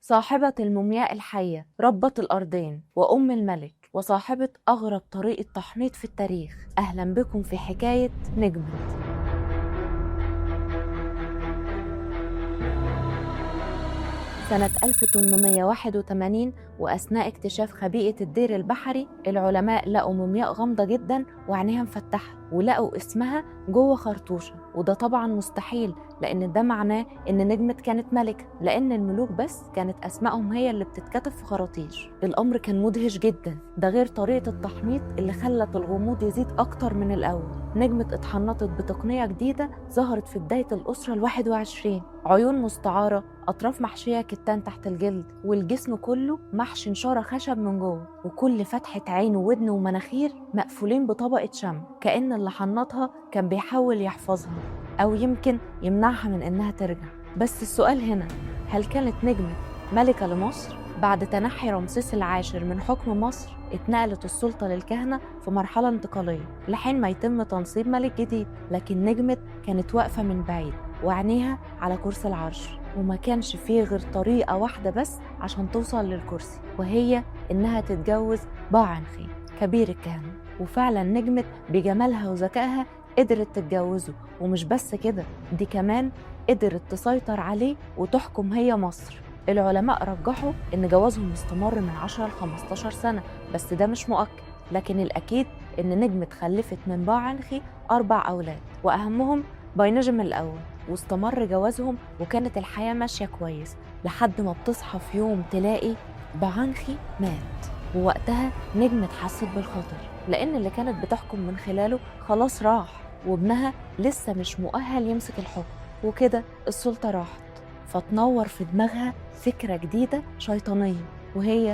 صاحبة المومياء الحية، ربة الأرضين، وأم الملك، وصاحبة أغرب طريقة تحنيط في التاريخ. أهلا بكم في حكاية نجمة. سنة 1881، وأثناء اكتشاف خبيئة الدير البحري، العلماء لقوا مومياء غامضة جدا وعينيها مفتحة، ولقوا اسمها جوه خرطوشة. وده طبعا مستحيل، لأن ده معناه إن نجمة كانت ملكة، لأن الملوك بس كانت أسمائهم هي اللي بتتكتب في خراطيش. الأمر كان مدهش جدا، ده غير طريقة التحنيط اللي خلت الغموض يزيد أكتر من الأول. نجمة اتحنطت بتقنية جديدة ظهرت في بداية الأسرة ال21. عيون مستعارة، أطراف محشية كتان تحت الجلد، والجسم كله محشي نشارة خشب من جوه، وكل فتحة عين وودن ومناخير مقفولين بطبقة شمع، كأن اللي حنطها كان بيحاول يحفظها أو يمكن يمنعها من إنها ترجع. بس السؤال هنا، هل كانت نجمة ملكة لمصر؟ بعد تنحي رمسيس العاشر من حكم مصر، اتنقلت السلطة للكهنة في مرحلة انتقالية لحين ما يتم تنصيب ملك جديد. لكن نجمة كانت واقفة من بعيد وعينيها على كرسي العرش، وما كانش فيه غير طريقة واحدة بس عشان توصل للكرسي، وهي إنها تتجوز باعنخي كبير الكهنة. وفعلا نجمة بجمالها وذكائها قدرت تتجوزه، ومش بس كده، دي كمان قدرت تسيطر عليه وتحكم هي مصر. العلماء رجحوا إن جوازهم استمر من 10 ل 15 سنة، بس ده مش مؤكد. لكن الأكيد إن نجمة خلفت من باعنخي 4 أولاد، وأهمهم باينجم الأول. واستمر جوازهم وكانت الحياة ماشية كويس، لحد ما بتصحى في يوم تلاقي باعنخي مات. ووقتها نجمة حست بالخطر، لأن اللي كانت بتحكم من خلاله خلاص راح، وابنها لسه مش مؤهل يمسك الحكم، وكده السلطة راحت. فتنور في دماغها فكرة جديدة شيطانية، وهي